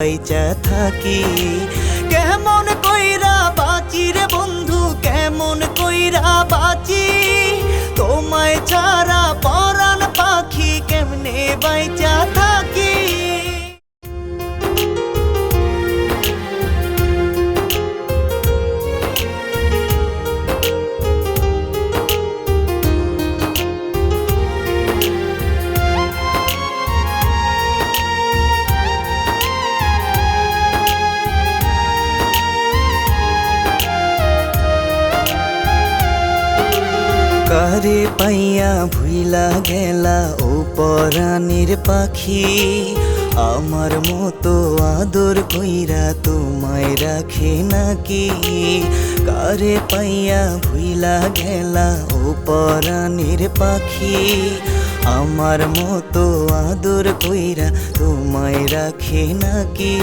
বাইচা থাকি কেমন কইরা বাঁচি রে বন্ধু, কেমন কইরা বাঁচি তোমায় ছাড়া পরাণ পাখি কেমনে বাইচা থাকি। কারে পাইয়া ভুইলা গেলা ও পরাণের পাখি, আমার মতো আদর কইরা তোমায় রাখে নাকি। কারে পাইয়া ভুইলা গেলা ও পরাণের পাখি, আমার মতো আদর কইরা তোমায় রাখে নাকি।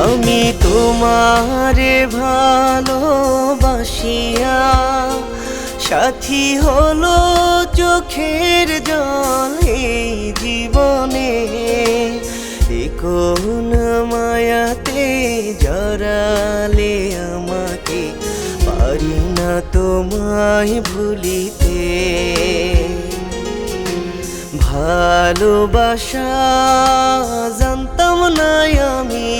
আমি তোমারে ভালোবাসিয়া সাথী হলো চোখের জল এই জীবনে, কোন মায়াতে জড়ালে আমাকে পারি না তোমায় ভুলিতে। ভালোবাসা জানতাম না আমি,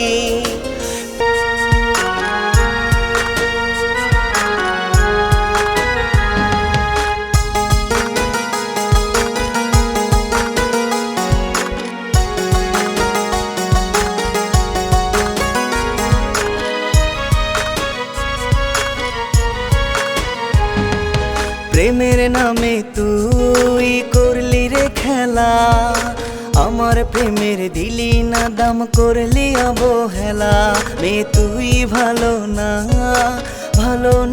প্রেমের নামে তুই করলি রে খেলা, আমার প্রেমের দিলি না দাম করলি অবহেলা। মে তুই ভালো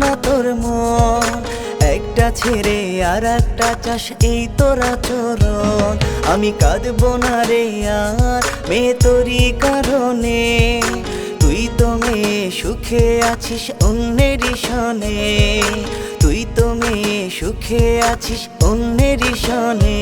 না তোর মন, একটা ছেড়ে আর একটা চাষ এই তোরা চরণ। আমি কাঁদবো না রে আর মে তোরই কারণে, তুই তো মেয়ে সুখে আছিস অন্যেরই সনে, তুই তো মেয়ে সুখে আছিস অন্যেরই সনে।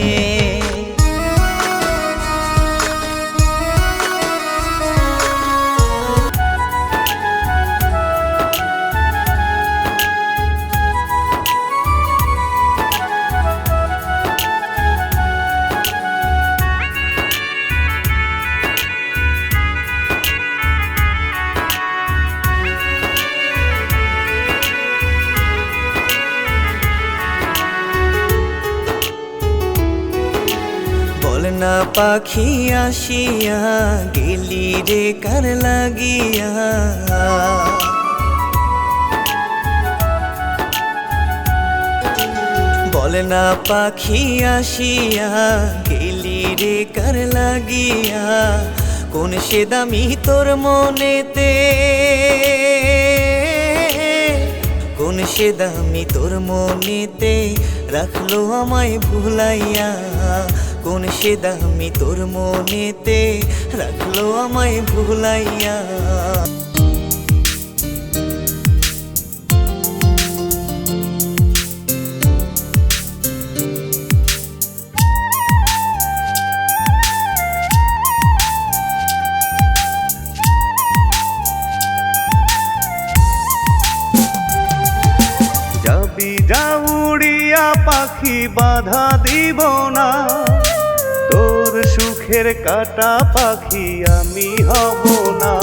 না পাখি আসিয়া গেলি রে কার লাগিয়া, বল না পাখি আসিয়া গেলি রে কার লাগিয়া। কোন সে দামি তোর মনেতে, কোন সে দামি তোর মনেতে রাখলো আমায় ভুলাইয়া। কোন সে দামি তোর মনেতে রাখলো আমায় ভুলাইয়া। যাবি যা উড়িয়া পাখি বাধা দিব না, তোর সুখের কাটা পাখি আমি হব না।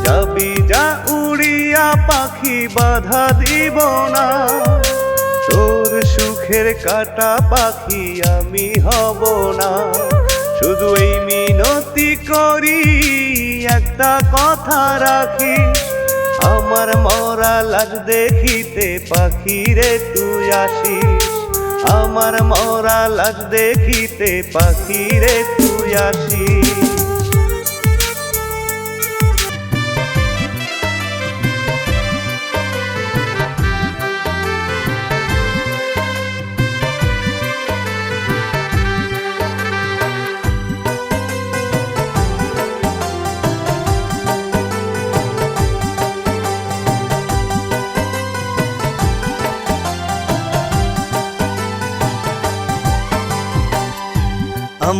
যাবি যা উড়িয়া পাখি বাধা দিব না, তোর সুখের কাটা পাখি আমি হব না। শুধু এই মিনতি করি একটা কথা রাখি, আমার মরা লাশ দেখিতে পাখি রে তুই আসিস। আমার মরা লাশ দেখিতে পাখি রে তুই আসিস।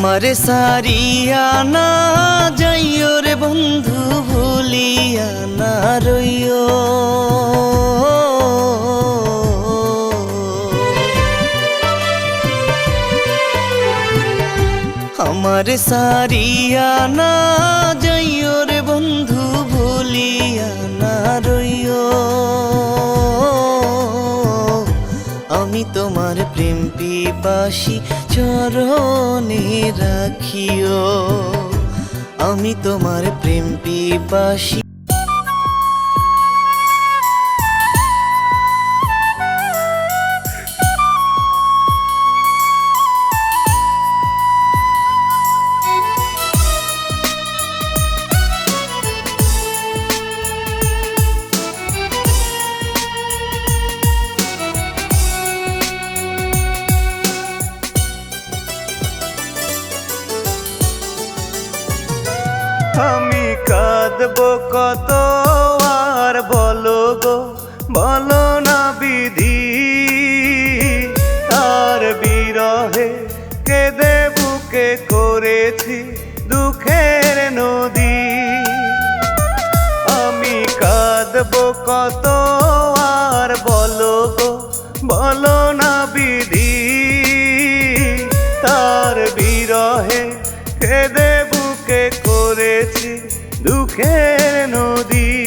আমারে সারিয়া না যাইও রে বন্ধু, ভুলিয়া না রইও। আমারে সারিয়া না যাইও রে বন্ধু, ভুলিয়া না রইও। আমি তোমার প্রেম পিপাসী চরণে রাখিও, আমি তোমার প্রেম পিপাসী। আমি কাঁদবো কত আর বলো গো, বলো না বিধি। তার বিরহে কেঁদে বুকে করেছি দুঃখের নদী। আমি কাঁদবো কত আর বলো গো, বলো না বিধি। তার বিরহে কেঁদে বুকে করেছি দুঃখের নদী।